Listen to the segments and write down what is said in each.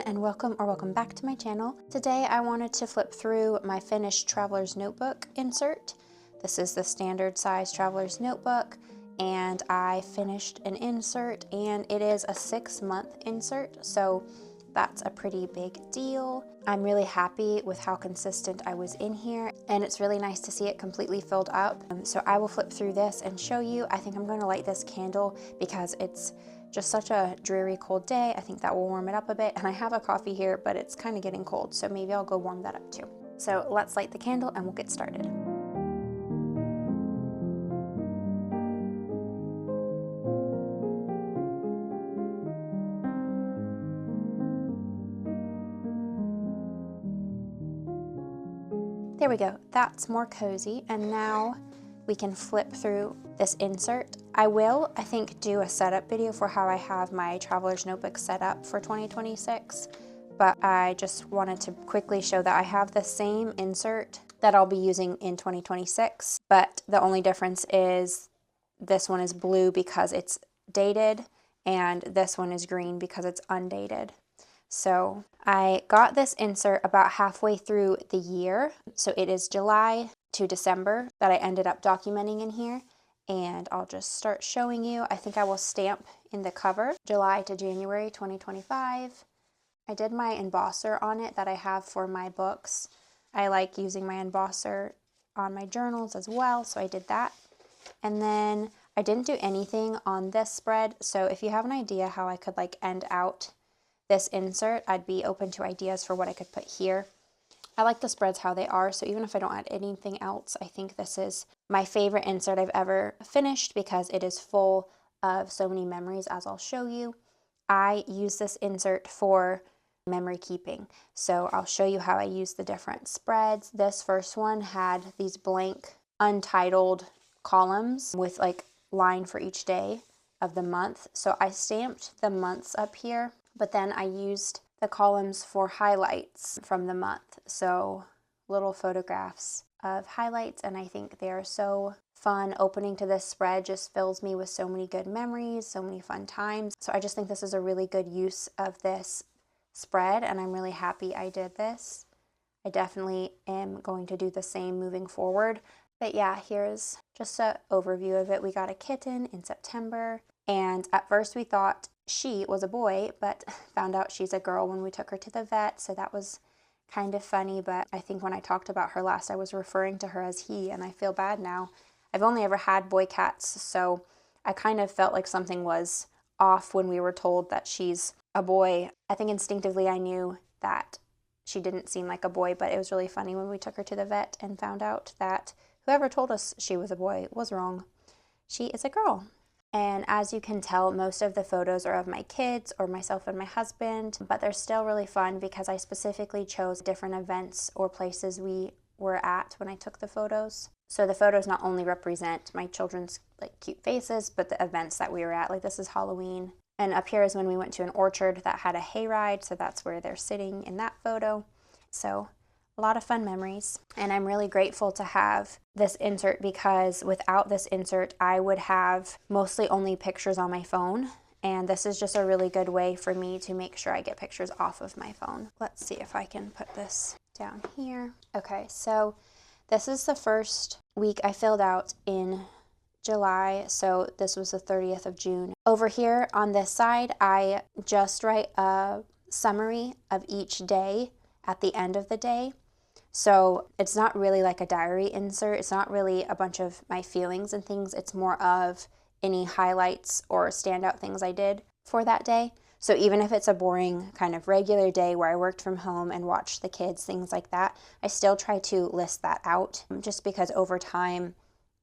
and welcome back to my channel. Today I wanted to flip through my finished traveler's notebook insert. This is the standard size traveler's notebook, and I finished an insert, and it is a 6-month insert, so that's a pretty big deal. I'm really happy with how consistent I was in here, and it's really nice to see it completely filled up. So I will flip through this and show you. I think I'm going to light this candle because it's just such a dreary cold day. I think that will warm it up a bit, and I have a coffee here, but it's kind of getting cold, so maybe I'll go warm that up too. So let's light the candle and we'll get started. There we go, that's more cozy, and now we can flip through this insert. I think, do a setup video for how I have my traveler's notebook set up for 2026, but I just wanted to quickly show that I have the same insert that I'll be using in 2026, but the only difference is this one is blue because it's dated, and this one is green because it's undated. So I got this insert about halfway through the year. So it is July to December that I ended up documenting in here. And I'll just start showing you. I think I will stamp in the cover, July to January 2025. I did my embosser on it that I have for my books. I like using my embosser on my journals as well, so I did that. And then I didn't do anything on this spread. So if you have an idea how I could like end out this insert, I'd be open to ideas for what I could put here. I like the spreads how they are, so even if I don't add anything else, I think this is my favorite insert I've ever finished because it is full of so many memories, as I'll show you. I use this insert for memory keeping, so I'll show you how I use the different spreads. This first one had these blank, untitled columns with like line for each day of the month, so I stamped the months up here. But then I used the columns for highlights from the month. So little photographs of highlights, and I think they are so fun. Opening to this spread just fills me with so many good memories, so many fun times. So I just think this is a really good use of this spread, and I'm really happy I did this. I definitely am going to do the same moving forward. But yeah, here's just an overview of it. We got a kitten in September, and at first we thought she was a boy, but found out she's a girl when we took her to the vet, so that was kind of funny. But I think when I talked about her last, I was referring to her as he, and I feel bad now. I've only ever had boy cats, so I kind of felt like something was off when we were told that she's a boy. I think instinctively I knew that she didn't seem like a boy, but it was really funny when we took her to the vet and found out that whoever told us she was a boy was wrong. She is a girl. And as you can tell, most of the photos are of my kids or myself and my husband, but they're still really fun because I specifically chose different events or places we were at when I took the photos. So the photos not only represent my children's like cute faces, but the events that we were at. Like this is Halloween. And up here is when we went to an orchard that had a hayride, so that's where they're sitting in that photo. So a lot of fun memories, and I'm really grateful to have this insert because without this insert I would have mostly only pictures on my phone, and this is just a really good way for me to make sure I get pictures off of my phone. Let's see if I can put this down here. Okay, so this is the first week I filled out in July, so this was the 30th of June. Over here on this side, I just write a summary of each day at the end of the day. So it's not really like a diary insert. It's not really a bunch of my feelings and things. It's more of any highlights or standout things I did for that day. So even if it's a boring kind of regular day where I worked from home and watched the kids, things like that, I still try to list that out just because over time,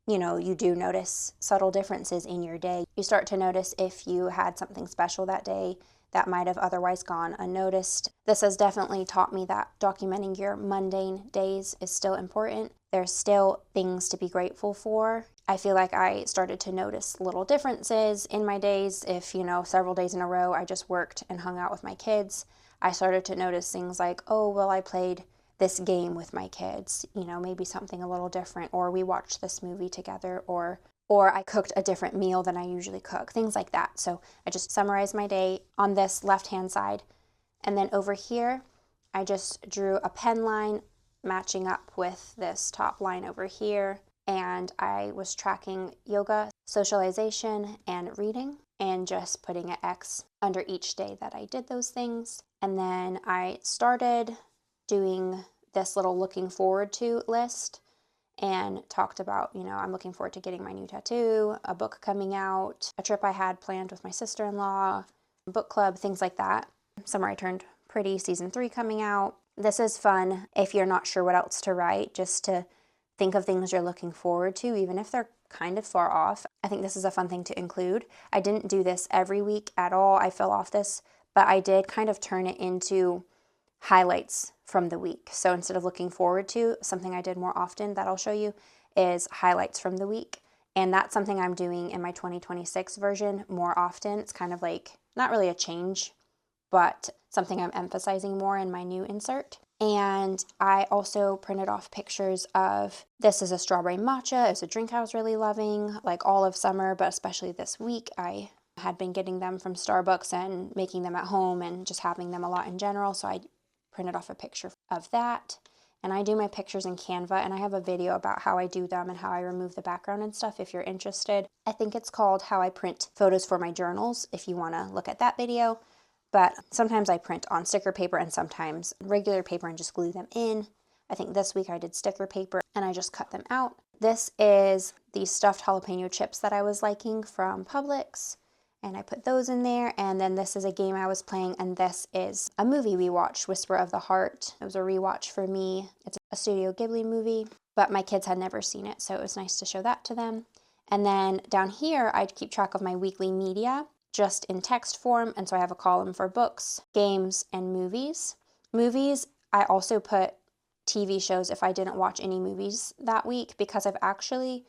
you know, you do notice subtle differences in your day. You start to notice if you had something special that day that might have otherwise gone unnoticed. This has definitely taught me that documenting your mundane days is still important. There's still things to be grateful for. I feel like I started to notice little differences in my days. If, you know, several days in a row I just worked and hung out with my kids, I started to notice things like, oh, well, I played this game with my kids, you know, maybe something a little different, or we watched this movie together, or I cooked a different meal than I usually cook, things like that. So I just summarized my day on this left-hand side, And then over here, I just drew a pen line matching up with this top line over here. And I was tracking yoga, socialization, and reading, and just putting an X under each day that I did those things. And then I started doing this little looking forward to list and talked about, I'm looking forward to getting my new tattoo, a book coming out, a trip I had planned with my sister-in-law, book club, things like that. Summer I Turned Pretty season 3 coming out. This is fun if you're not sure what else to write, just to think of things you're looking forward to, even if they're kind of far off. I think this is a fun thing to include. I didn't do this every week at all. I fell off this, but I did kind of turn it into highlights from the week. So instead of looking forward to, something I did more often that I'll show you is highlights from the week. And that's something I'm doing in my 2026 version more often. It's kind of like, not really a change, but something I'm emphasizing more in my new insert. And I also printed off pictures of, this is a strawberry matcha. It's a drink I was really loving, like all of summer, but especially this week. I had been getting them from Starbucks and making them at home and just having them a lot in general. So I printed off a picture of that. And I do my pictures in Canva, and I have a video about how I do them and how I remove the background and stuff if you're interested. I think it's called How I Print Photos for My Journals if you want to look at that video. But sometimes I print on sticker paper and sometimes regular paper and just glue them in. I think this week I did sticker paper and I just cut them out. This is the stuffed jalapeno chips that I was liking from Publix, and I put those in there. And then this is a game I was playing, and this is a movie we watched, Whisper of the Heart. It was a rewatch for me. It's a Studio Ghibli movie, but my kids had never seen it, so it was nice to show that to them. And then down here, I'd keep track of my weekly media, just in text form, and so I have a column for books, games, and movies. Movies, I also put TV shows if I didn't watch any movies that week, because I've actually,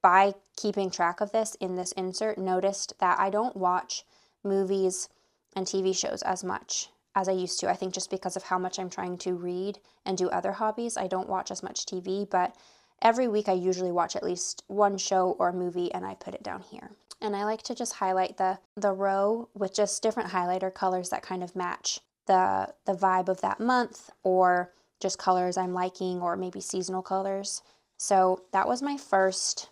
by keeping track of this in this insert, noticed that I don't watch movies and TV shows as much as I used to. I think just because of how much I'm trying to read and do other hobbies, I don't watch as much TV, but every week I usually watch at least one show or movie, and I put it down here. And I like to just highlight the row with just different highlighter colors that kind of match the vibe of that month, or just colors I'm liking, or maybe seasonal colors. So that was my first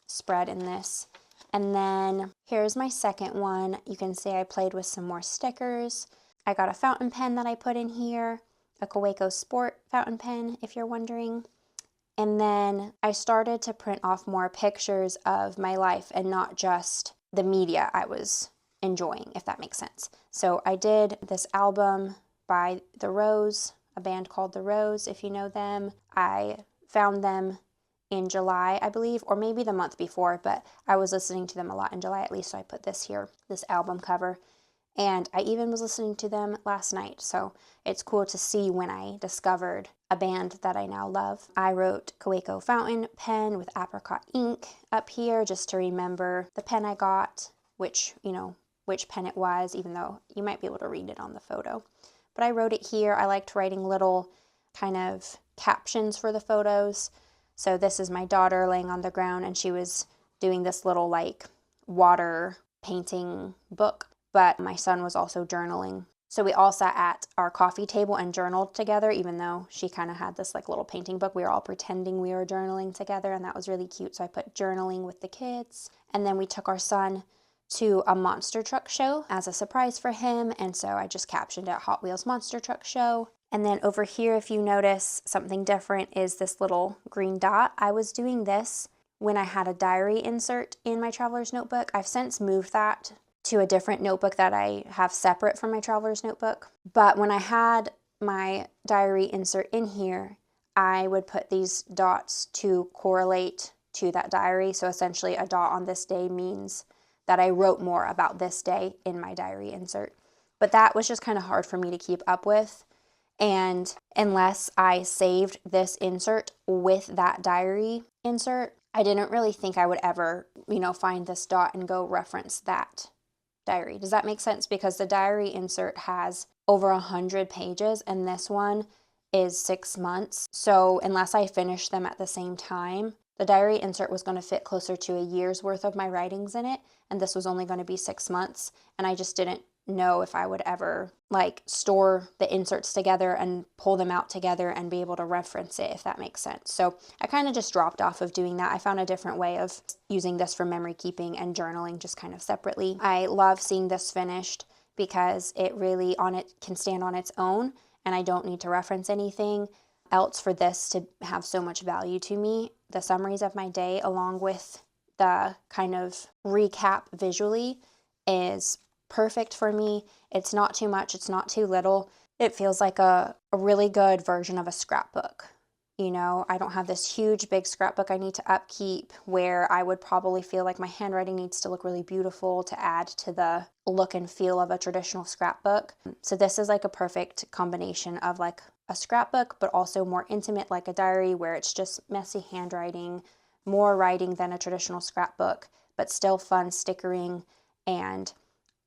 spread in this. And then here's my second one. You can see I played with some more stickers. I got a fountain pen that I put in here, a Kaweco Sport fountain pen, if you're wondering. And then I started to print off more pictures of my life and not just the media I was enjoying, if that makes sense. So I did this album by The Rose, a band called The Rose, if you know them. I found them in July, I believe, or maybe the month before, but I was listening to them a lot in July at least, so I put this here, this album cover. And I even was listening to them last night, so it's cool to see when I discovered a band that I now love. I wrote Kaweco fountain pen with apricot ink up here just to remember the pen I got, which pen it was, even though you might be able to read it on the photo. But I wrote it here. I liked writing little kind of captions for the photos. So this is my daughter laying on the ground, and she was doing this little like water painting book. But my son was also journaling. So we all sat at our coffee table and journaled together, even though she kind of had this like little painting book. We were all pretending we were journaling together, and that was really cute. So I put journaling with the kids. And then we took our son to a monster truck show as a surprise for him. And so I just captioned it Hot Wheels Monster Truck Show. And then over here, if you notice something different, is this little green dot. I was doing this when I had a diary insert in my traveler's notebook. I've since moved that to a different notebook that I have separate from my traveler's notebook. But when I had my diary insert in here, I would put these dots to correlate to that diary. So essentially a dot on this day means that I wrote more about this day in my diary insert. But that was just kind of hard for me to keep up with. And unless I saved this insert with that diary insert, I didn't really think I would ever, find this dot and go reference that diary. Does that make sense? Because the diary insert has over 100 pages and this one is 6 months. So unless I finish them at the same time, the diary insert was going to fit closer to a year's worth of my writings in it, and this was only going to be 6 months, and I just didn't know if I would ever like store the inserts together and pull them out together and be able to reference it, if that makes sense. So I kind of just dropped off of doing that. I found a different way of using this for memory keeping and journaling just kind of separately. I love seeing this finished because it really can stand on its own, and I don't need to reference anything else for this to have so much value to me. The summaries of my day, along with the kind of recap visually, is perfect for me. It's not too much, it's not too little. It feels like a really good version of a scrapbook. You know, I don't have this huge big scrapbook I need to upkeep where I would probably feel like my handwriting needs to look really beautiful to add to the look and feel of a traditional scrapbook. So this is like a perfect combination of like a scrapbook, but also more intimate, like a diary, where it's just messy handwriting, more writing than a traditional scrapbook, but still fun stickering and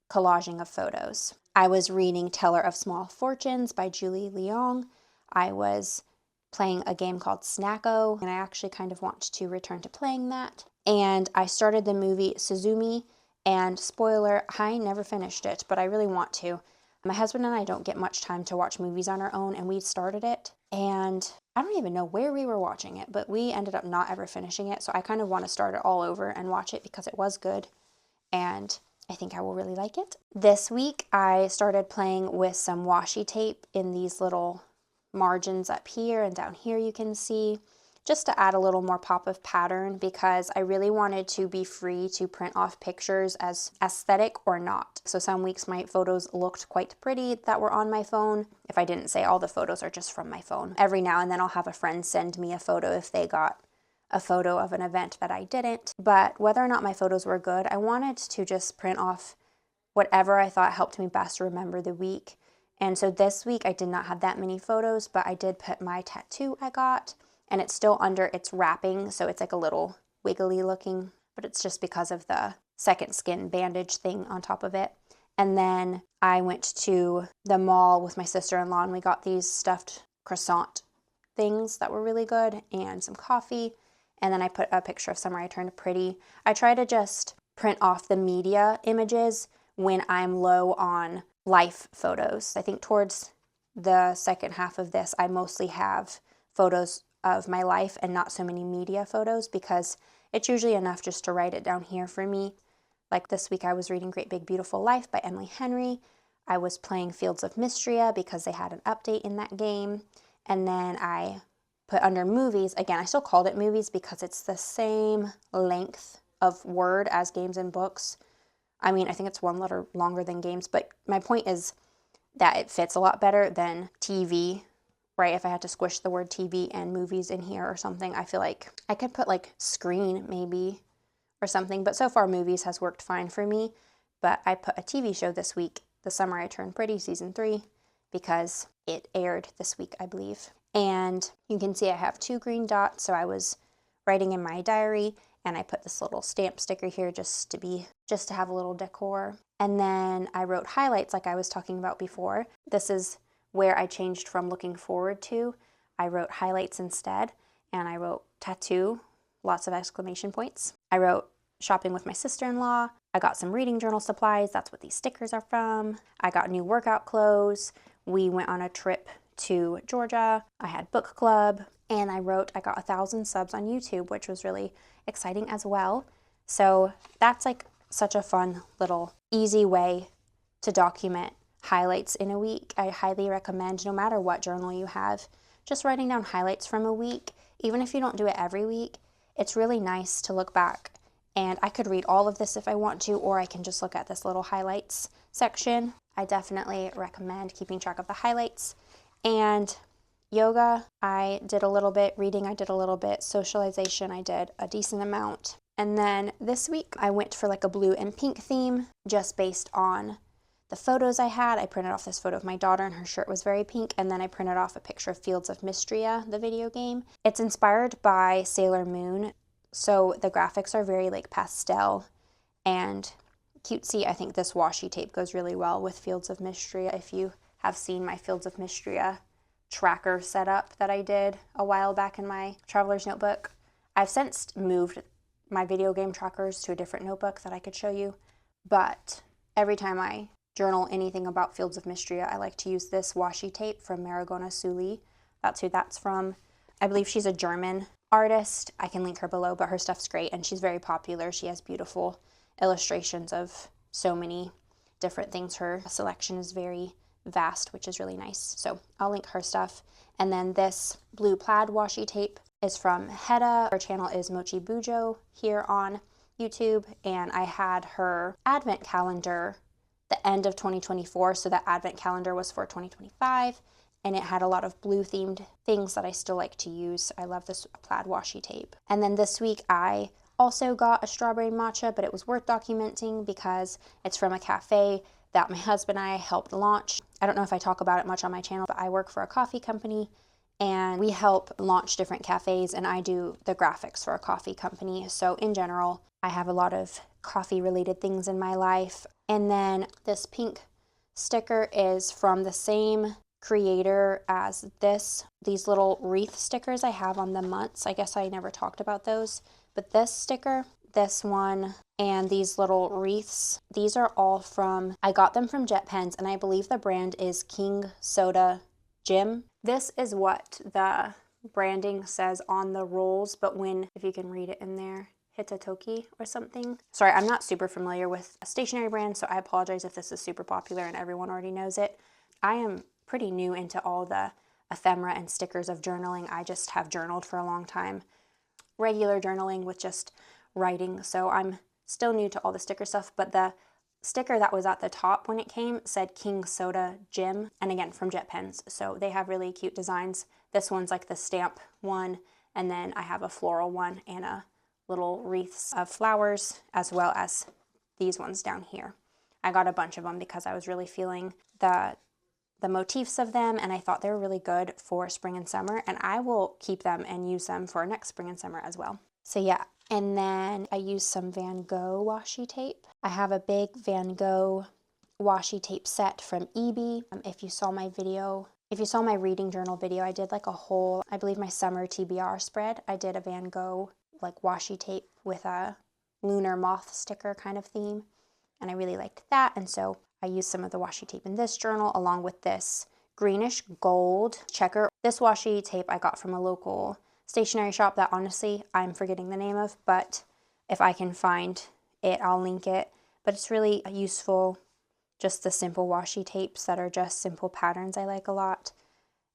collaging of photos. I was reading Teller of Small Fortunes by Julie Leong. I was playing a game called Snacko, and I actually kind of want to return to playing that. And I started the movie Suzumi, and spoiler, I never finished it, but I really want to. My husband and I don't get much time to watch movies on our own, and we started it, and I don't even know where we were watching it, but we ended up not ever finishing it, so I kind of want to start it all over and watch it because it was good, and I think I will really like it. This week, I started playing with some washi tape in these little margins up here and down here you can see, just to add a little more pop of pattern, because I really wanted to be free to print off pictures as aesthetic or not. So some weeks my photos looked quite pretty that were on my phone. If I didn't say all the photos are just from my phone. Every now and then I'll have a friend send me a photo if they got a photo of an event that I didn't. But whether or not my photos were good, I wanted to just print off whatever I thought helped me best remember the week. And so this week I did not have that many photos, but I did put my tattoo I got, and it's still under its wrapping, so it's like a little wiggly looking, but it's just because of the second skin bandage thing on top of it. And then I went to the mall with my sister-in-law, and we got these stuffed croissant things that were really good, and some coffee. And then I put a picture of Summer I Turned Pretty. I try to just print off the media images when I'm low on life photos. I think towards the second half of this, I mostly have photos of my life and not so many media photos, because it's usually enough just to write it down here for me. Like this week I was reading Great Big Beautiful Life by Emily Henry. I was playing Fields of Mystria because they had an update in that game. And then I put under movies, again, I still called it movies because it's the same length of word as games and books. I mean, I think it's one letter longer than games, but my point is that it fits a lot better than TV, right? If I had to squish the word TV and movies in here or something, I feel like I could put like screen maybe or something, but so far movies has worked fine for me. But I put a TV show this week, The Summer I Turned Pretty, season 3, because it aired this week, I believe. And you can see I have 2 green dots, so I was writing in my diary, and I put this little stamp sticker here just to have a little decor. And then I wrote highlights like I was talking about before. This is where I changed from looking forward to. I wrote highlights instead, and I wrote tattoo, lots of exclamation points. I wrote shopping with my sister-in-law. I got some reading journal supplies. That's what these stickers are from. I got new workout clothes. We went on a trip to Georgia. I had book club. And I wrote I got 1,000 subs on YouTube, which was really exciting as well. So that's like such a fun little easy way to document highlights in a week. I highly recommend, no matter what journal you have, just writing down highlights from a week. Even if you don't do it every week, it's really nice to look back. And I could read all of this if I want to, or I can just look at this little highlights section. I definitely recommend keeping track of the highlights. And yoga, I did a little bit. Reading, I did a little bit. Socialization, I did a decent amount. And then this week, I went for like a blue and pink theme, just based on the photos I had. I printed off this photo of my daughter, and her shirt was very pink. And then I printed off a picture of Fields of Mystria, the video game. It's inspired by Sailor Moon, so the graphics are very like pastel and cutesy. I think this washi tape goes really well with Fields of Mystria. If you have seen my Fields of Mystria tracker setup that I did a while back in my traveler's notebook. I've since moved my video game trackers to a different notebook that I could show you, but every time I journal anything about Fields of Mystery, I like to use this washi tape from Maragona Suli. That's who that's from. I believe she's a German artist. I can link her below, but her stuff's great and she's very popular. She has beautiful illustrations of so many different things. Her selection is very vast, which is really nice. So I'll link her stuff. And then this blue plaid washi tape is from Hedda. Her channel is Mochi Bujo here on YouTube, and I had her advent calendar the end of 2024, so that advent calendar was for 2025, and it had a lot of blue themed things that I still like to use. I love this plaid washi tape. And then this week I also got a strawberry matcha, but it was worth documenting because it's from a cafe that my husband and I helped launch. I don't know if I talk about it much on my channel, but I work for a coffee company and we help launch different cafes, and I do the graphics for a coffee company. So in general, I have a lot of coffee related things in my life. And then this pink sticker is from the same creator as these little wreath stickers I have on the months. I guess I never talked about those, but this sticker, this one, and these little wreaths, these are all from, I got them from Jet Pens, and I believe the brand is King Soda Jim. This is what the branding says on the rolls, but if you can read it in there, Hitatoki or something. Sorry, I'm not super familiar with a stationery brand, so I apologize if this is super popular and everyone already knows it. I am pretty new into all the ephemera and stickers of journaling. I just have journaled for a long time, regular journaling with just writing, so I'm still new to all the sticker stuff, but the sticker that was at the top when it came said King Soda Jim, and again from Jet Pens, so they have really cute designs. This one's like the stamp one, and then I have a floral one and a little wreaths of flowers, as well as these ones down here. I got a bunch of them because I was really feeling the motifs of them, and I thought they were really good for spring and summer, and I will keep them and use them for next spring and summer as well. So yeah, and then I used some Van Gogh washi tape. I have a big Van Gogh washi tape set from EB. If you saw my reading journal video, I did like a whole, I believe my summer TBR spread, I did a Van Gogh like washi tape with a lunar moth sticker kind of theme, and I really liked that, and so I used some of the washi tape in this journal along with this greenish gold checker. This washi tape I got from a local stationery shop that honestly I'm forgetting the name of, but if I can find it, I'll link it. But it's really useful, just the simple washi tapes that are just simple patterns I like a lot.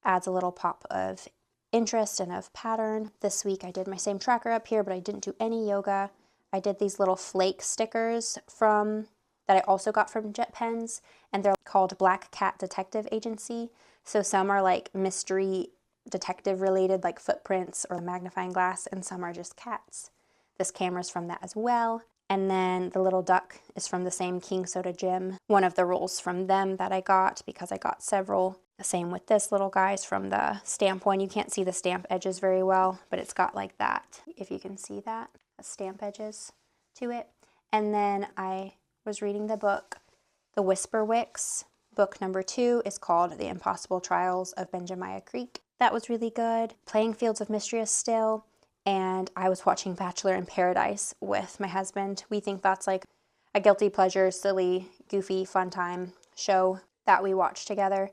Adds a little pop of interest and of pattern. This week I did my same tracker up here, but I didn't do any yoga. I did these little flake stickers that I also got from Jet Pens, and they're called Black Cat Detective Agency. So some are like mystery detective related, like footprints or magnifying glass, and some are just cats. This camera's from that as well. And then the little duck is from the same King Soda Jim, one of the rolls from them that I got because I got several. The same with this little guy's from the stamp one. You can't see the stamp edges very well, but it's got like that, if you can see that, the stamp edges to it. And then I was reading the book, The Whisper Wicks. Book number 2 is called The Impossible Trials of Benjamiah Creek. That was really good. Playing Fields of Mystery still, and I was watching Bachelor in Paradise with my husband. We think that's like a guilty pleasure, silly, goofy, fun time show that we watch together.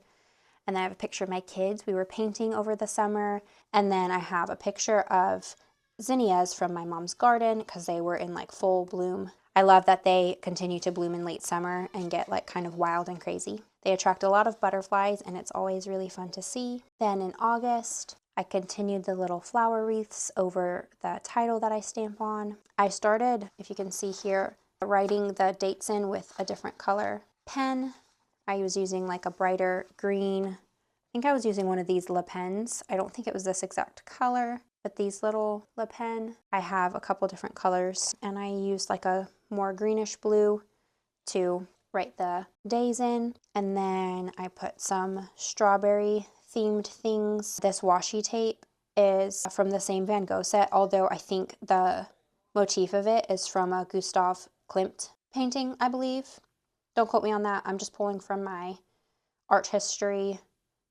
And then I have a picture of my kids. We were painting over the summer, and then I have a picture of zinnias from my mom's garden because they were in like full bloom. I love that they continue to bloom in late summer and get like kind of wild and crazy. They attract a lot of butterflies, and it's always really fun to see. Then in August, I continued the little flower wreaths over the title that I stamp on. I started, if you can see here, writing the dates in with a different color pen. I was using like a brighter green. I think I was using one of these Le Pens. I don't think it was this exact color, but these little Le Pen. I have a couple different colors, and I used like a more greenish blue to write the days in. And then I put some strawberry themed things. This washi tape is from the same Van Gogh set, although I think the motif of it is from a Gustav Klimt painting, I believe. Don't quote me on that. I'm just pulling from my art history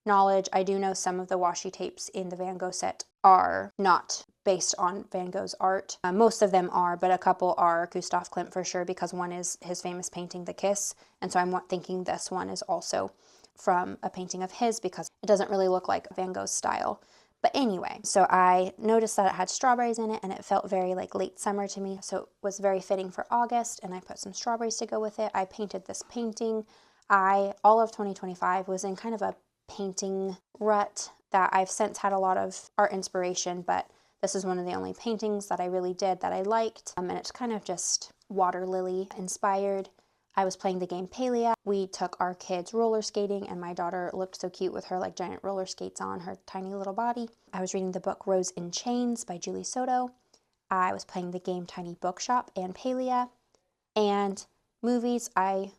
knowledge. I do know some of the washi tapes in the Van Gogh set are not based on Van Gogh's art. Most of them are, but a couple are Gustav Klimt for sure, because one is his famous painting, The Kiss, and so I'm thinking this one is also from a painting of his, because it doesn't really look like Van Gogh's style. But anyway, so I noticed that it had strawberries in it, and it felt very like late summer to me, so it was very fitting for August, and I put some strawberries to go with it. I painted this painting. All of 2025 was in kind of a painting rut that I've since had a lot of art inspiration, but this is one of the only paintings that I really did that I liked, and it's kind of just water lily inspired. I was playing the game Palia. We took our kids roller skating, and my daughter looked so cute with her like giant roller skates on her tiny little body. I was reading the book Rose in Chains by Julie Soto. I was playing the game Tiny Bookshop and Palia. And movies, I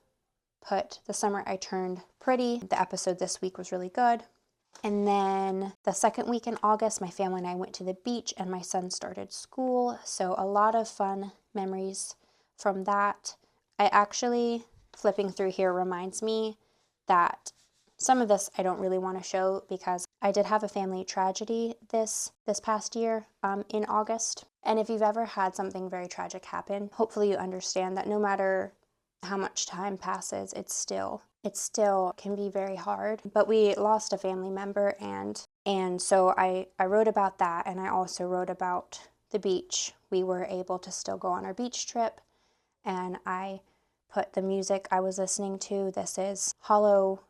put The Summer I Turned Pretty. The episode this week was really good. And then the second week in August, my family and I went to the beach, and my son started school. So a lot of fun memories from that. I actually, flipping through here reminds me that some of this I don't really want to show, because I did have a family tragedy this past year in August. And if you've ever had something very tragic happen, hopefully you understand that no matter how much time passes, it still can be very hard. But we lost a family member, and so I wrote about that, and I also wrote about the beach. We were able to still go on our beach trip, and I put the music I was listening to. This is Hollow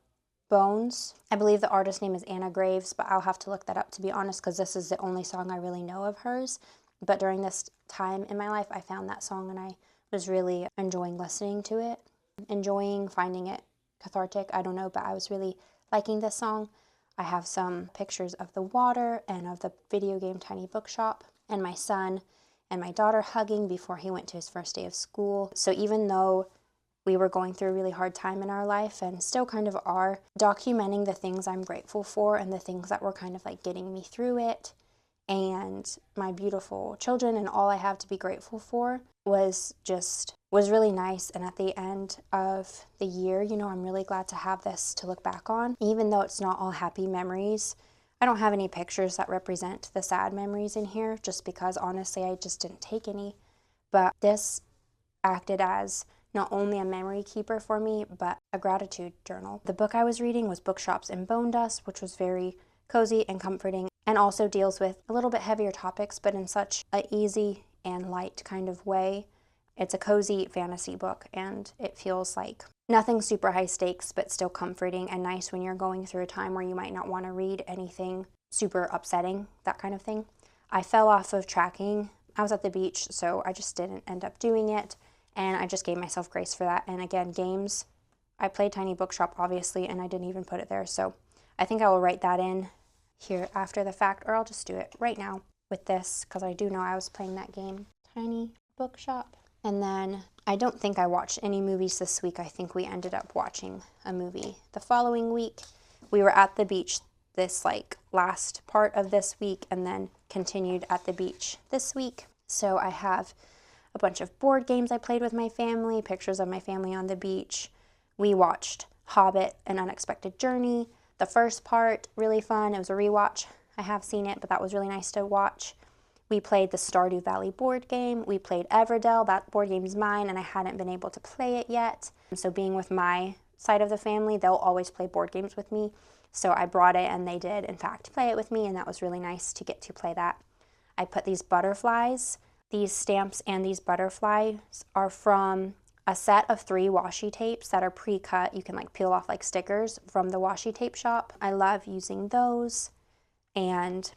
Bones. I believe the artist name is Anna Graves, but I'll have to look that up, to be honest, because this is the only song I really know of hers. But during this time in my life, I found that song, and I was really enjoying listening to it, enjoying finding it cathartic. I don't know, but I was really liking this song. I have some pictures of the water and of the video game Tiny Bookshop, and my son and my daughter hugging before he went to his first day of school. So even though we were going through a really hard time in our life, and still kind of are, documenting the things I'm grateful for and the things that were kind of like getting me through it, and my beautiful children and all I have to be grateful for was really nice. And at the end of the year, I'm really glad to have this to look back on. Even though it's not all happy memories, I don't have any pictures that represent the sad memories in here, just because honestly I just didn't take any. But this acted as not only a memory keeper for me, but a gratitude journal. The book I was reading was Bookshops and Bone Dust, which was very cozy and comforting, and also deals with a little bit heavier topics, but in such an easy and light kind of way. It's a cozy fantasy book, and it feels like nothing super high stakes, but still comforting and nice when you're going through a time where you might not want to read anything super upsetting, that kind of thing. I fell off of tracking. I was at the beach, so I just didn't end up doing it, and I just gave myself grace for that. And again, games, I played Tiny Bookshop, obviously, and I didn't even put it there, so I think I will write that in here after the fact, or I'll just do it right now with this, because I do know I was playing that game, Tiny Bookshop. And then I don't think I watched any movies this week. I think we ended up watching a movie the following week. We were at the beach this last part of this week, and then continued at the beach this week. So I have a bunch of board games I played with my family, pictures of my family on the beach. We watched Hobbit: An Unexpected Journey. The first part, really fun. It was a rewatch. I have seen it, but that was really nice to watch. We played the Stardew Valley board game. We played Everdell. That board game's mine, and I hadn't been able to play it yet. So being with my side of the family, they'll always play board games with me. So I brought it, and they did, in fact, play it with me, and that was really nice to get to play that. I put these butterflies. These stamps and these butterflies are from a set of 3 washi tapes that are pre-cut. You can peel off stickers from the washi tape shop. I love using those. And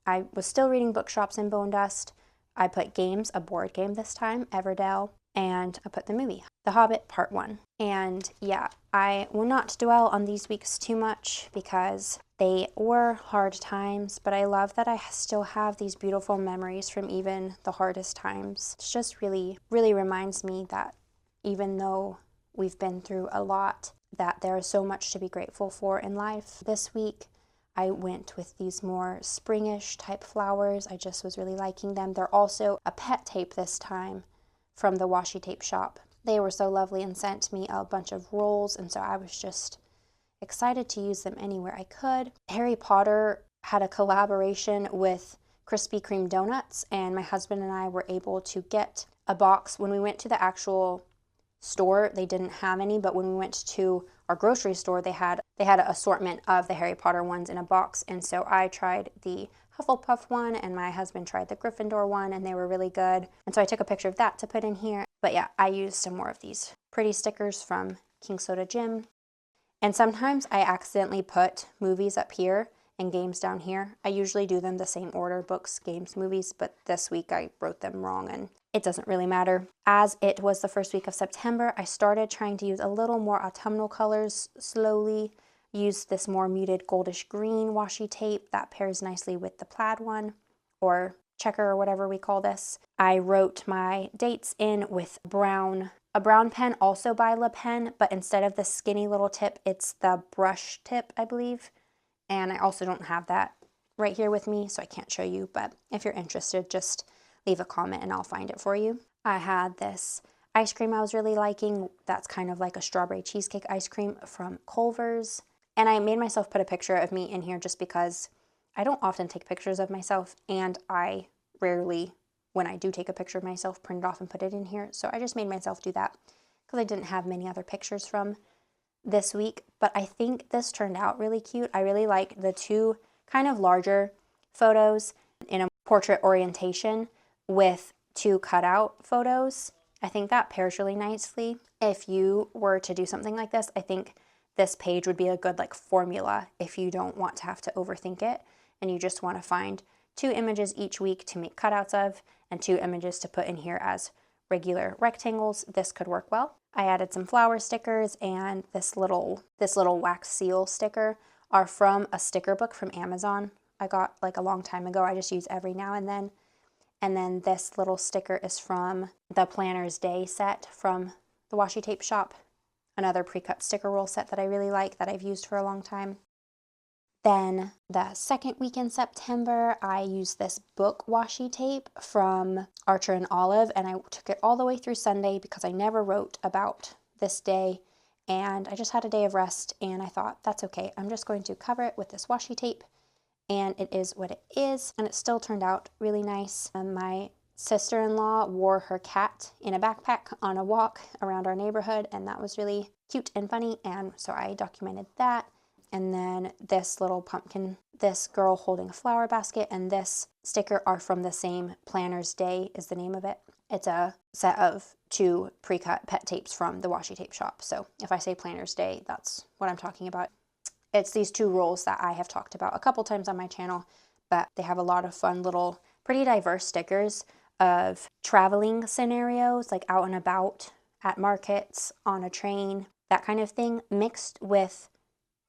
I was still reading Bookshops and Bone Dust. I put games, a board game this time, Everdell, and I put the movie, The Hobbit Part 1. And yeah, I will not dwell on these weeks too much because they were hard times, but I love that I still have these beautiful memories from even the hardest times. It just really, really reminds me that even though we've been through a lot, that there is so much to be grateful for in life. This week, I went with these more springish type flowers. I just was really liking them. They're also a pet tape this time from the washi tape shop. They were so lovely and sent me a bunch of rolls, and so I was just excited to use them anywhere I could. Harry Potter had a collaboration with Krispy Kreme donuts, and my husband and I were able to get a box. When we went to the actual store, they didn't have any, but when we went to our grocery store, they had an assortment of the Harry Potter ones in a box, and so I tried the Hufflepuff one, and my husband tried the Gryffindor one, and they were really good. And so I took a picture of that to put in here. But yeah, I used some more of these pretty stickers from King Soda Gym. And sometimes I accidentally put movies up here and games down here. I usually do them the same order, books, games, movies, but this week I wrote them wrong and it doesn't really matter. As it was the first week of September, I started trying to use a little more autumnal colors slowly. Used this more muted goldish green washi tape that pairs nicely with the plaid one, or checker or whatever we call this. I wrote my dates in with a brown pen, also by Le Pen, but instead of the skinny little tip, it's the brush tip, I believe. And I also don't have that right here with me, so I can't show you, but if you're interested, just leave a comment and I'll find it for you. I had this ice cream I was really liking. That's kind of like a strawberry cheesecake ice cream from Culver's. And I made myself put a picture of me in here just because I don't often take pictures of myself, and I rarely, when I do take a picture of myself, print it off and put it in here. So I just made myself do that because I didn't have many other pictures from this week. But I think this turned out really cute. I really like the two kind of larger photos in a portrait orientation with two cutout photos. I think that pairs really nicely. If you were to do something like this, I think this page would be a good like formula if you don't want to have to overthink it and you just want to find 2 images each week to make cutouts of and 2 images to put in here as regular rectangles. This could work well. I added some flower stickers, and this little wax seal sticker are from a sticker book from Amazon. I got like a long time ago. I just use every now and then. And then this little sticker is from the Planner's Day set from the washi tape shop. Another pre-cut sticker roll set that I really like that I've used for a long time. Then the second week in September, I used this book washi tape from Archer and Olive, and I took it all the way through Sunday because I never wrote about this day, and I just had a day of rest, and I thought, that's okay. I'm just going to cover it with this washi tape, and it is what it is, and it still turned out really nice. My sister-in-law wore her cat in a backpack on a walk around our neighborhood, and that was really cute and funny, and so I documented that. And then this little pumpkin, this girl holding a flower basket, and this sticker are from the same Planner's Day is the name of it. It's a set of 2 pre-cut pet tapes from the washi tape shop. So if I say Planner's Day, that's what I'm talking about. It's these 2 rolls that I have talked about a couple times on my channel, but they have a lot of fun little, pretty diverse stickers of traveling scenarios, like out and about at markets, on a train, that kind of thing, mixed with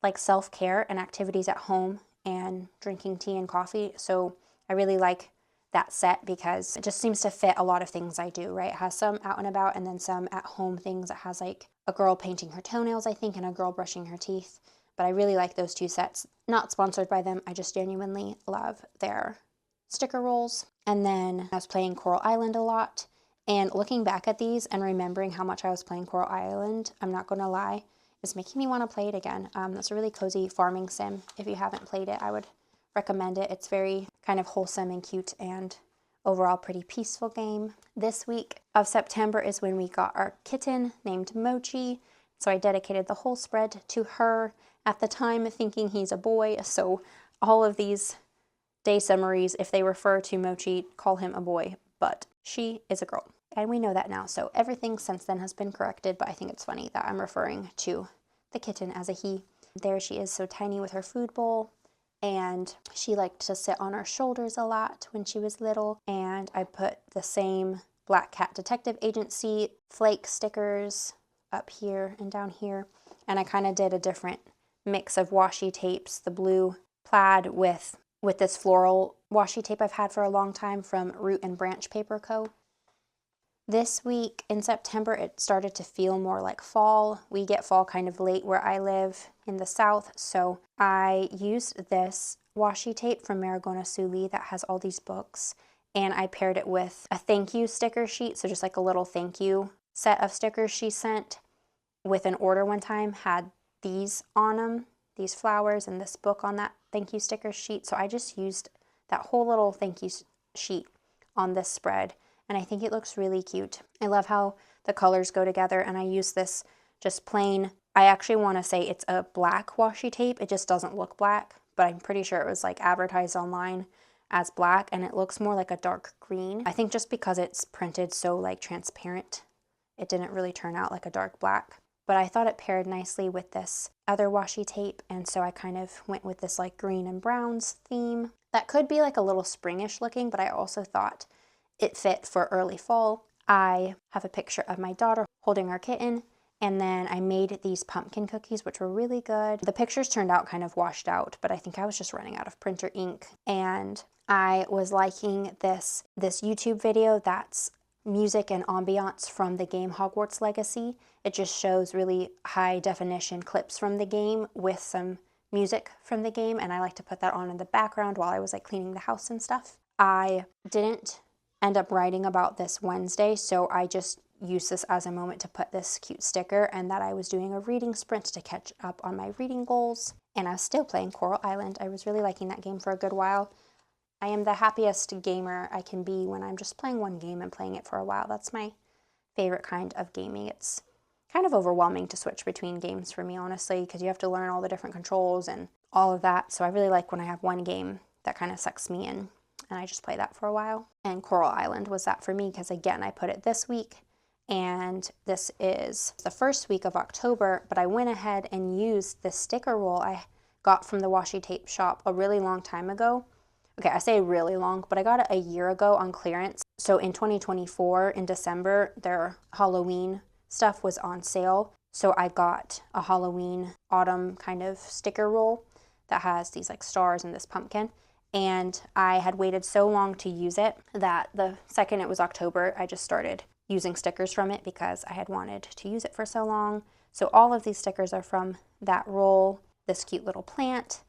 like self-care and activities at home and drinking tea and coffee. So I really like that set because it just seems to fit a lot of things I do, right? It has some out and about and then some at home things. It has like a girl painting her toenails, I think, and a girl brushing her teeth. But I really like those 2 sets. Not sponsored by them, I just genuinely love their sticker rolls. And then I was playing Coral Island a lot, and looking back at these and remembering how much I was playing Coral Island, I'm not gonna lie, it's making me want to play it again. It's a really cozy farming sim. If you haven't played it, I would recommend it. It's very kind of wholesome and cute and overall pretty peaceful game. This week of September is when we got our kitten named Mochi. So I dedicated the whole spread to her at the time, thinking he's a boy. So all of these day summaries, if they refer to Mochi, call him a boy, but she is a girl. And we know that now, so everything since then has been corrected, but I think it's funny that I'm referring to the kitten as a he. There she is, so tiny with her food bowl, and she liked to sit on our shoulders a lot when she was little, and I put the same Black Cat Detective Agency flake stickers up here and down here, and I kind of did a different mix of washi tapes, the blue plaid with this floral washi tape I've had for a long time from Root and Branch Paper Co. This week in September, it started to feel more like fall. We get fall kind of late where I live in the south, so I used this washi tape from Maragona Suli that has all these books, and I paired it with a thank you sticker sheet, so just like a little thank you set of stickers she sent with an order one time, had these on them, these flowers and this book on that thank you sticker sheet, so I just used that whole little thank you sheet on this spread, and I think it looks really cute. I love how the colors go together, and I use this just plain, I actually want to say it's a black washi tape. It just doesn't look black, but I'm pretty sure it was like advertised online as black, and it looks more like a dark green. I think just because it's printed so like transparent, it didn't really turn out like a dark black. But I thought it paired nicely with this other washi tape, and so I kind of went with this like green and browns theme. That could be like a little springish looking, but I also thought it fit for early fall. I have a picture of my daughter holding her kitten, and then I made these pumpkin cookies, which were really good. The pictures turned out kind of washed out, but I think I was just running out of printer ink. And I was liking this YouTube video that's music and ambiance from the game Hogwarts Legacy. It just shows really high definition clips from the game with some music from the game, and I like to put that on in the background while I was like cleaning the house and stuff. I didn't end up writing about this Wednesday, so I just used this as a moment to put this cute sticker, and that I was doing a reading sprint to catch up on my reading goals, and I was still playing Coral Island. I was really liking that game for a good while. I am the happiest gamer I can be when I'm just playing one game and playing it for a while. That's my favorite kind of gaming. It's kind of overwhelming to switch between games for me, honestly, because you have to learn all the different controls and all of that. So I really like when I have one game that kind of sucks me in, and I just play that for a while. And Coral Island was that for me because, again, I put it this week, and this is the first week of October, but I went ahead and used this sticker roll I got from the washi tape shop a really long time ago. Okay, I say really long, but I got it a year ago on clearance. So in 2024, in December, their Halloween stuff was on sale. So I got a Halloween autumn kind of sticker roll that has these like stars and this pumpkin. And I had waited so long to use it that the second it was October, I just started using stickers from it because I had wanted to use it for so long. So all of these stickers are from that roll, this cute little plant,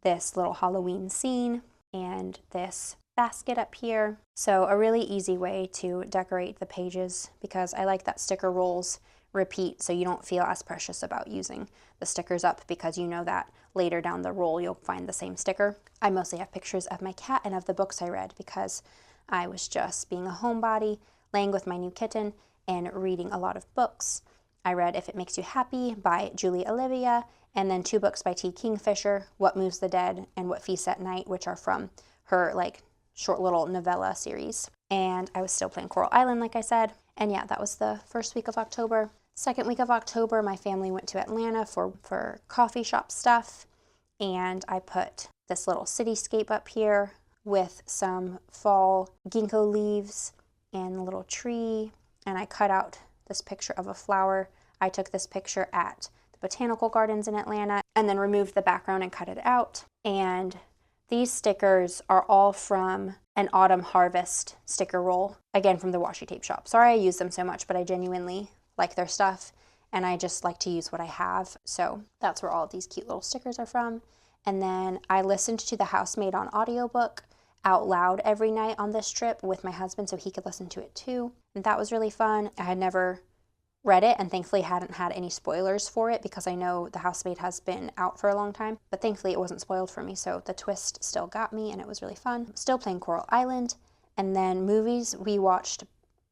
this little Halloween scene, and this basket up here. So a really easy way to decorate the pages, because I like that sticker rolls repeat so you don't feel as precious about using the stickers up, because you know that later down the roll you'll find the same sticker. I mostly have pictures of my cat and of the books I read because I was just being a homebody, laying with my new kitten and reading a lot of books. I read If It Makes You Happy by Julie Olivia, and then 2 books by T. Kingfisher, What Moves the Dead and What Feasts at Night, which are from her like short little novella series. And I was still playing Coral Island, like I said. And yeah, that was the first week of October. Second week of October, my family went to Atlanta for coffee shop stuff, and I put this little cityscape up here with some fall ginkgo leaves and a little tree, and I cut out this picture of a flower. I took this picture at the Botanical Gardens in Atlanta and then removed the background and cut it out. And these stickers are all from an Autumn Harvest sticker roll, again from the washi tape shop. Sorry I use them so much, but I genuinely like their stuff, and I just like to use what I have. So that's where all of these cute little stickers are from. And then I listened to The Housemaid on audiobook out loud every night on this trip with my husband so he could listen to it too. And that was really fun. I had never read it and thankfully hadn't had any spoilers for it because I know The Housemaid has been out for a long time, but thankfully it wasn't spoiled for me, so the twist still got me and it was really fun. Still playing Coral Island. And then movies, we watched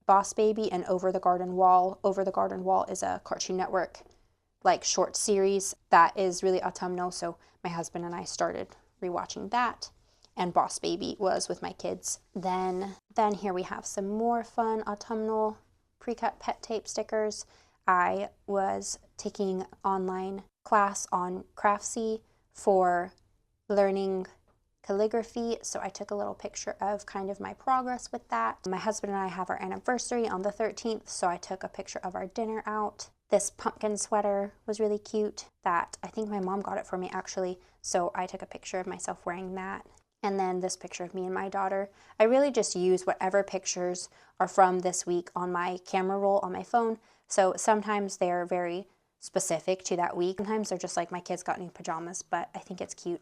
Boss Baby and Over the Garden Wall. Over the Garden Wall is a Cartoon Network like short series that is really autumnal, so my husband and I started rewatching that, and Boss Baby was with my kids. Then here we have some more fun autumnal pre-cut pet tape stickers. I was taking online class on Craftsy for learning calligraphy, so I took a little picture of kind of my progress with that. My husband and I have our anniversary on the 13th, so I took a picture of our dinner out. This pumpkin sweater was really cute that I think my mom got it for me actually, so I took a picture of myself wearing that. And then this picture of me and my daughter. I really just use whatever pictures are from this week on my camera roll on my phone, so sometimes they're very specific to that week. Sometimes they're just like my kids got new pajamas, but I think it's cute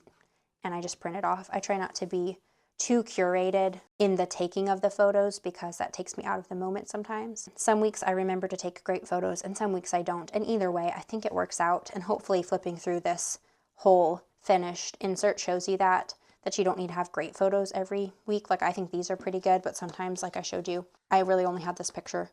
and I just print it off. I try not to be too curated in the taking of the photos because that takes me out of the moment sometimes. Some weeks I remember to take great photos and some weeks I don't, and either way I think it works out, and hopefully flipping through this whole finished insert shows you that that you don't need to have great photos every week. Like I think these are pretty good, but sometimes, like I showed you, I really only had this picture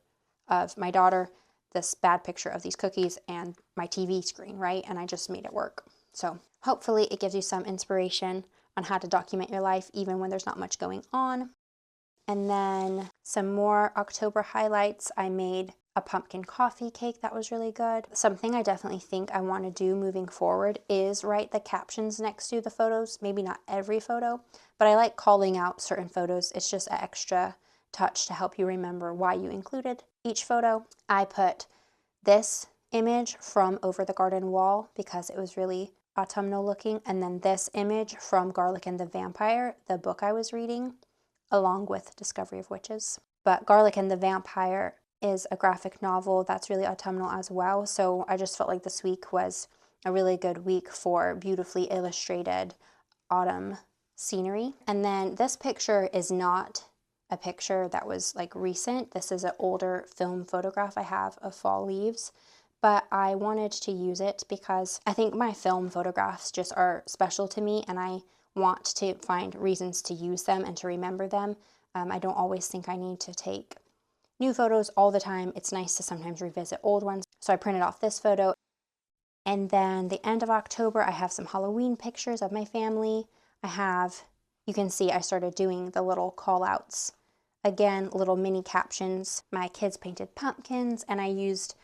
of my daughter, this bad picture of these cookies, and my TV screen, right? And I just made it work. So hopefully it gives you some inspiration on how to document your life even when there's not much going on. And then some more October highlights. I made a pumpkin coffee cake that was really good. Something I definitely think I want to do moving forward is write the captions next to the photos. Maybe not every photo, but I like calling out certain photos. It's just an extra touch to help you remember why you included each photo. I put this image from Over the Garden Wall because it was really autumnal looking, and then this image from Garlic and the Vampire, the book I was reading, along with Discovery of Witches. But Garlic and the Vampire is a graphic novel that's really autumnal as well, so I just felt like this week was a really good week for beautifully illustrated autumn scenery. And then this picture is not a picture that was like recent. This is an older film photograph I have of fall leaves, but I wanted to use it because I think my film photographs just are special to me, and I want to find reasons to use them and to remember them. I don't always think I need to take new photos all the time. It's nice to sometimes revisit old ones. So I printed off this photo. And then the end of October, I have some Halloween pictures of my family. You can see I started doing the little call outs. Again, little mini captions. My kids painted pumpkins, and I used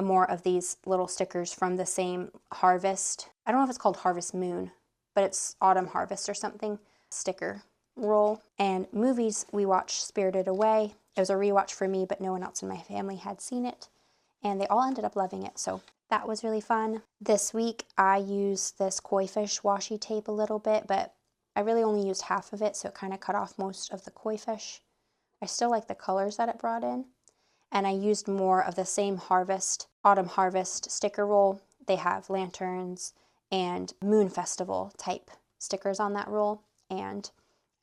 more of these little stickers from the same Harvest. I don't know if it's called Harvest Moon, but it's Autumn Harvest or something, sticker roll. And movies, we watched Spirited Away. It was a rewatch for me, but no one else in my family had seen it, and they all ended up loving it, so that was really fun. This week, I used this koi fish washi tape a little bit, but I really only used half of it, so it kind of cut off most of the koi fish. I still like the colors that it brought in, and I used more of the same Autumn Harvest sticker roll. They have lanterns and Moon Festival type stickers on that roll, and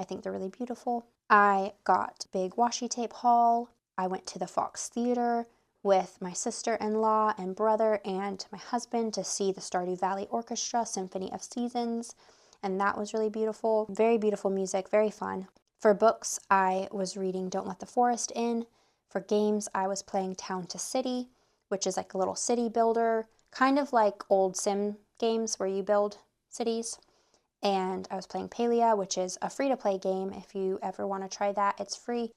I think they're really beautiful. I got a big washi tape haul. I went to the Fox Theater with my sister-in-law and brother and my husband to see the Stardew Valley Orchestra Symphony of Seasons, and that was really beautiful. Very beautiful music, very fun. For books, I was reading Don't Let the Forest In. For games, I was playing Town to City, which is like a little city builder, kind of like old sim games where you build cities. And I was playing Palia, which is a free-to-play game. If you ever want to try that, it's free.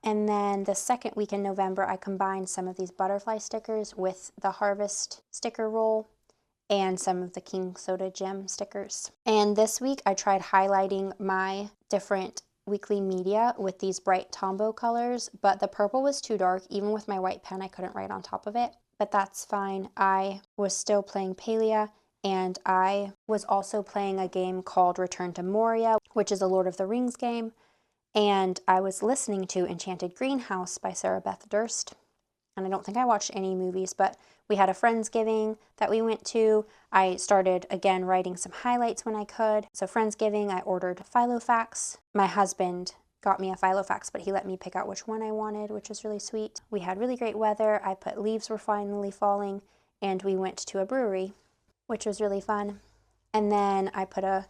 And then the second week in November, I combined some of these butterfly stickers with the Harvest sticker roll and some of the King Soda Gem stickers. And this week, I tried highlighting my different weekly media with these bright Tombow colors, but the purple was too dark. Even with my white pen, I couldn't write on top of it, but that's fine. I was still playing Palia, and I was also playing a game called Return to Moria, which is a Lord of the Rings game, and I was listening to Enchanted Greenhouse by Sarah Beth Durst. And I don't think I watched any movies, but we had a Friendsgiving that we went to. I started, again, writing some highlights when I could. So Friendsgiving, I ordered Filofax. My husband got me a Filofax, but he let me pick out which one I wanted, which was really sweet. We had really great weather. I put leaves were finally falling, and we went to a brewery, which was really fun. And then I put a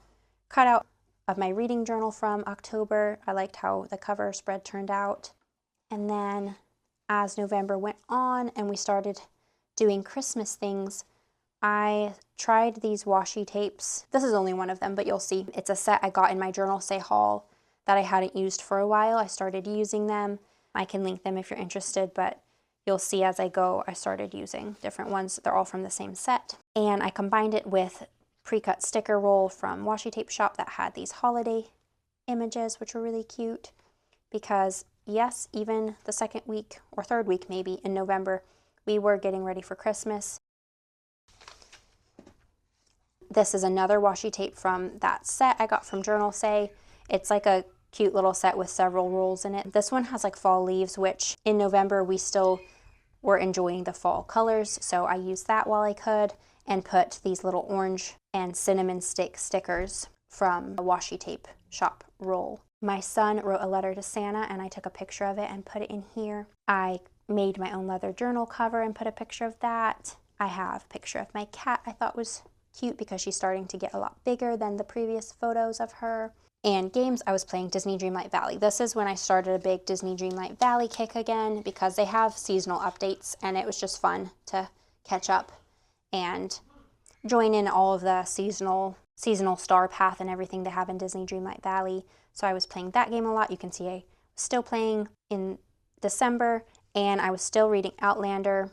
cutout of my reading journal from October. I liked how the cover spread turned out. And then as November went on and we started doing Christmas things, I tried these washi tapes. This is only one of them, but you'll see. It's a set I got in my Journal Say haul that I hadn't used for a while. I started using them. I can link them if you're interested, but you'll see as I go, I started using different ones. They're all from the same set. And I combined it with pre-cut sticker roll from Washi Tape Shop that had these holiday images, which were really cute. Because yes, even the second week or third week maybe in November, we were getting ready for Christmas. This is another washi tape from that set I got from Journal Say. It's like a cute little set with several rolls in it. This one has like fall leaves, which in November we still were enjoying the fall colors, so I used that while I could and put these little orange and cinnamon stick stickers from a Washi Tape Shop roll. My son wrote a letter to Santa and I took a picture of it and put it in here. I made my own leather journal cover and put a picture of that. I have a picture of my cat I thought was cute because she's starting to get a lot bigger than the previous photos of her. And games, I was playing Disney Dreamlight Valley. This is when I started a big Disney Dreamlight Valley kick again because they have seasonal updates and it was just fun to catch up and join in all of the seasonal star path and everything they have in Disney Dreamlight Valley. So I was playing that game a lot. You can see I was still playing in December, and I was still reading Outlander,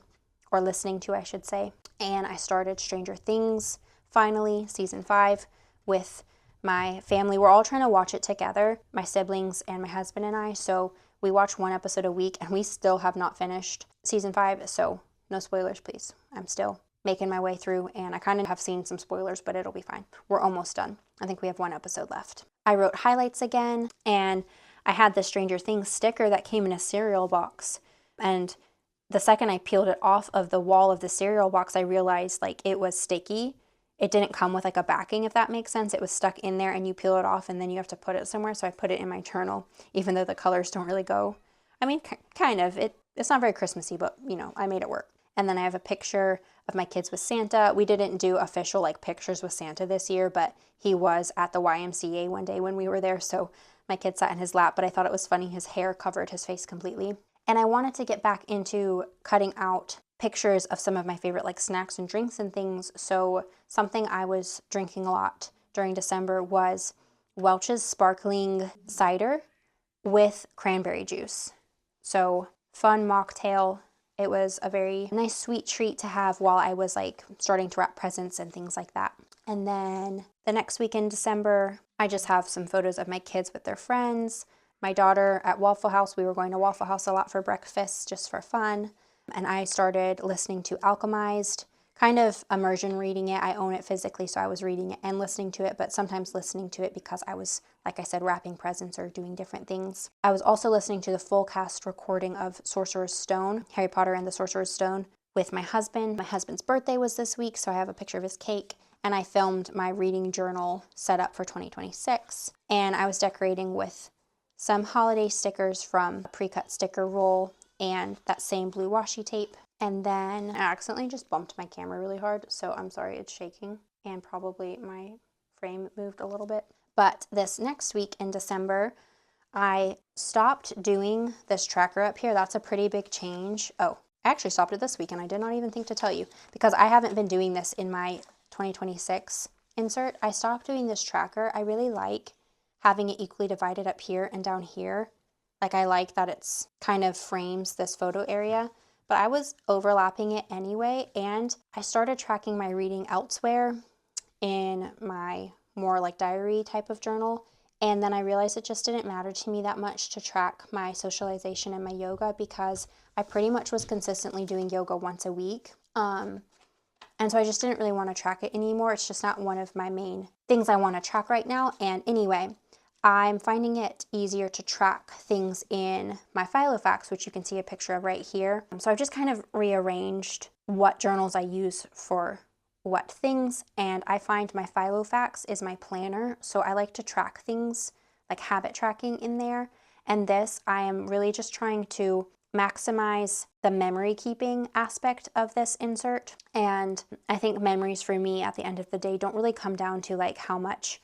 or listening to, I should say. And I started Stranger Things, finally, season 5, with my family. We're all trying to watch it together, my siblings and my husband and I. So we watch one episode a week, and we still have not finished season 5. So no spoilers, please. I'm still making my way through, and I kind of have seen some spoilers, but it'll be fine. We're almost done. I think we have one episode left. I wrote highlights again, and I had the Stranger Things sticker that came in a cereal box, and the second I peeled it off of the wall of the cereal box, I realized like it was sticky. It didn't come with like a backing, if that makes sense. It was stuck in there, and you peel it off and then you have to put it somewhere. So I put it in my journal, even though the colors don't really go. I mean, kind of. It's not very Christmassy, but you know, I made it work. And then I have a picture of my kids with Santa. We didn't do official like pictures with Santa this year, but he was at the YMCA one day when we were there. So my kid sat in his lap, but I thought it was funny. His hair covered his face completely. And I wanted to get back into cutting out pictures of some of my favorite like snacks and drinks and things. So something I was drinking a lot during December was Welch's sparkling cider with cranberry juice. So fun mocktail. It was a very nice sweet treat to have while I was like starting to wrap presents and things like that. And then the next week in December, I just have some photos of my kids with their friends. My daughter at Waffle House. We were going to Waffle House a lot for breakfast just for fun. And I started listening to Alchemized, kind of immersion reading it. I own it physically, so I was reading it and listening to it, but sometimes listening to it because I was, like I said, wrapping presents or doing different things. I was also listening to the full cast recording of Sorcerer's Stone, Harry Potter and the Sorcerer's Stone, with my husband. My husband's birthday was this week, so I have a picture of his cake. And I filmed my reading journal setup for 2026. And I was decorating with some holiday stickers from a pre-cut sticker roll and that same blue washi tape. And then I accidentally just bumped my camera really hard, so I'm sorry it's shaking, and probably my frame moved a little bit. But this next week in December, I stopped doing this tracker up here. That's a pretty big change. Oh, I actually stopped it this week, and I did not even think to tell you because I haven't been doing this in my 2026 insert. I stopped doing this tracker. I really like having it equally divided up here and down here. Like I like that it's kind of frames this photo area, but I was overlapping it anyway, and I started tracking my reading elsewhere in my more like diary type of journal, and then I realized it just didn't matter to me that much to track my socialization and my yoga because I pretty much was consistently doing yoga once a week. And so I just didn't really want to track it anymore. It's just not one of my main things I want to track right now. And anyway, I'm finding it easier to track things in my Filofax, which you can see a picture of right here. So I've just kind of rearranged what journals I use for what things, and I find my Filofax is my planner, so I like to track things, like habit tracking in there. And this, I am really just trying to maximize the memory keeping aspect of this insert. And I think memories for me at the end of the day don't really come down to like how much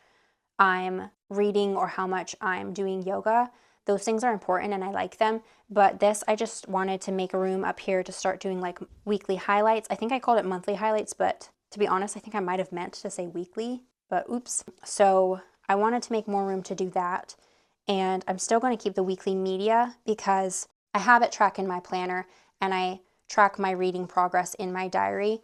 I'm reading or how much I'm doing yoga. Those things are important and I like them, but this, I just wanted to make a room up here to start doing like weekly highlights. I think I called it monthly highlights, but to be honest, I think I might have meant to say weekly, but oops. So I wanted to make more room to do that. And I'm still going to keep the weekly media because I have it track in my planner and I track my reading progress in my diary.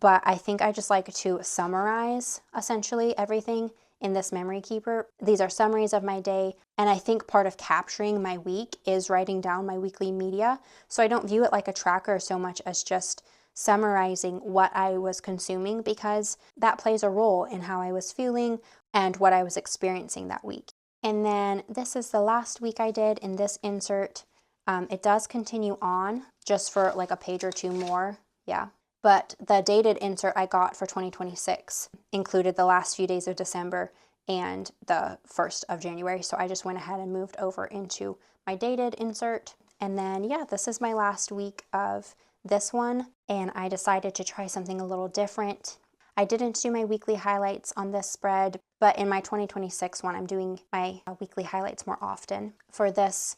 But I think I just like to summarize essentially everything in this memory keeper. These are summaries of my day, and I think part of capturing my week is writing down my weekly media. So I don't view it like a tracker so much as just summarizing what I was consuming, because that plays a role in how I was feeling and what I was experiencing that week. And then this is the last week I did in this insert. It does continue on just for like a page or two more. Yeah. But the dated insert I got for 2026 included the last few days of December and the 1st of January. So I just went ahead and moved over into my dated insert. And then, yeah, this is my last week of this one. And I decided to try something a little different. I didn't do my weekly highlights on this spread, but in my 2026 one, I'm doing my weekly highlights more often. For this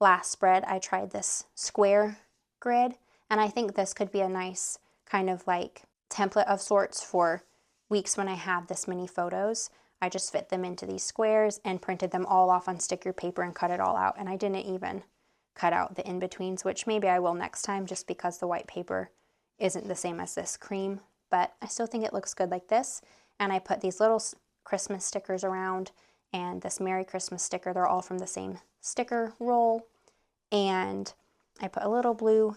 last spread, I tried this square grid, and I think this could be a nice kind of like template of sorts for weeks when I have this many photos. I just fit them into these squares and printed them all off on sticker paper and cut it all out, and I didn't even cut out the in-betweens, which maybe I will next time just because the white paper isn't the same as this cream, but I still think it looks good like this. And I put these little Christmas stickers around and this Merry Christmas sticker. They're all from the same sticker roll. And I put a little blue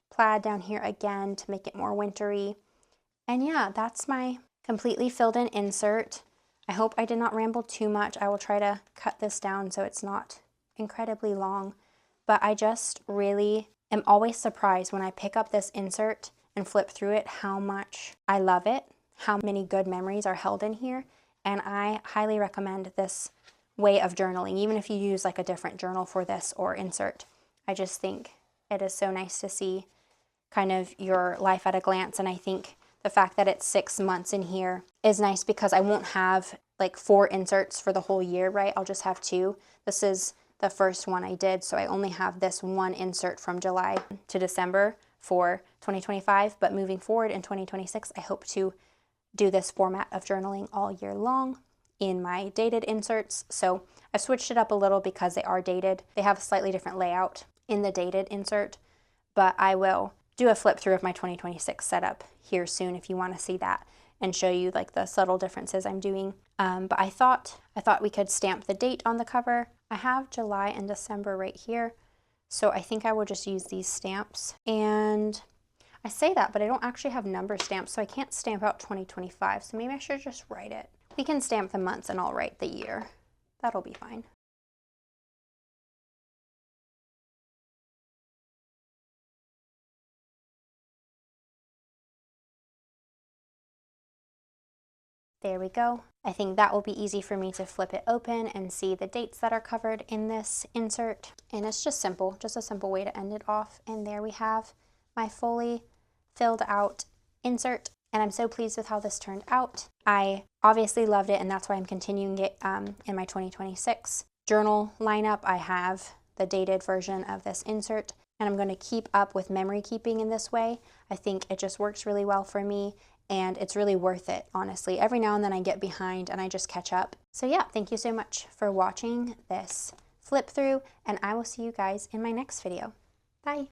plaid down here again to make it more wintry. And yeah, that's my completely filled in insert. I hope I did not ramble too much. I will try to cut this down so it's not incredibly long. But I just really am always surprised when I pick up this insert and flip through it how much I love it, how many good memories are held in here. And I highly recommend this way of journaling, even if you use like a different journal for this or insert. I just think it is so nice to see kind of your life at a glance. And I think the fact that it's 6 months in here is nice because I won't have like 4 inserts for the whole year, right? I'll just have 2. This is the first one I did, so I only have this one insert from July to December for 2025, but moving forward in 2026, I hope to do this format of journaling all year long in my dated inserts. So I've switched it up a little because they are dated. They have a slightly different layout in the dated insert, but I will do a flip through of my 2026 setup here soon if you want to see that and show you like the subtle differences I'm doing. But I thought we could stamp the date on the cover. I have July and December right here, so I think I will just use these stamps. And I say that, but I don't actually have number stamps, so I can't stamp out 2025, so maybe I should just write it. We can stamp the months and I'll write the year. That'll be fine. There we go. I think that will be easy for me to flip it open and see the dates that are covered in this insert. And it's just simple, just a simple way to end it off. And there we have my fully filled out insert. And I'm so pleased with how this turned out. I obviously loved it, and that's why I'm continuing it in my 2026 journal lineup. I have the dated version of this insert, and I'm going to keep up with memory keeping in this way. I think it just works really well for me. And it's really worth it, honestly. Every now and then I get behind and I just catch up. So yeah, thank you so much for watching this flip through, and I will see you guys in my next video. Bye.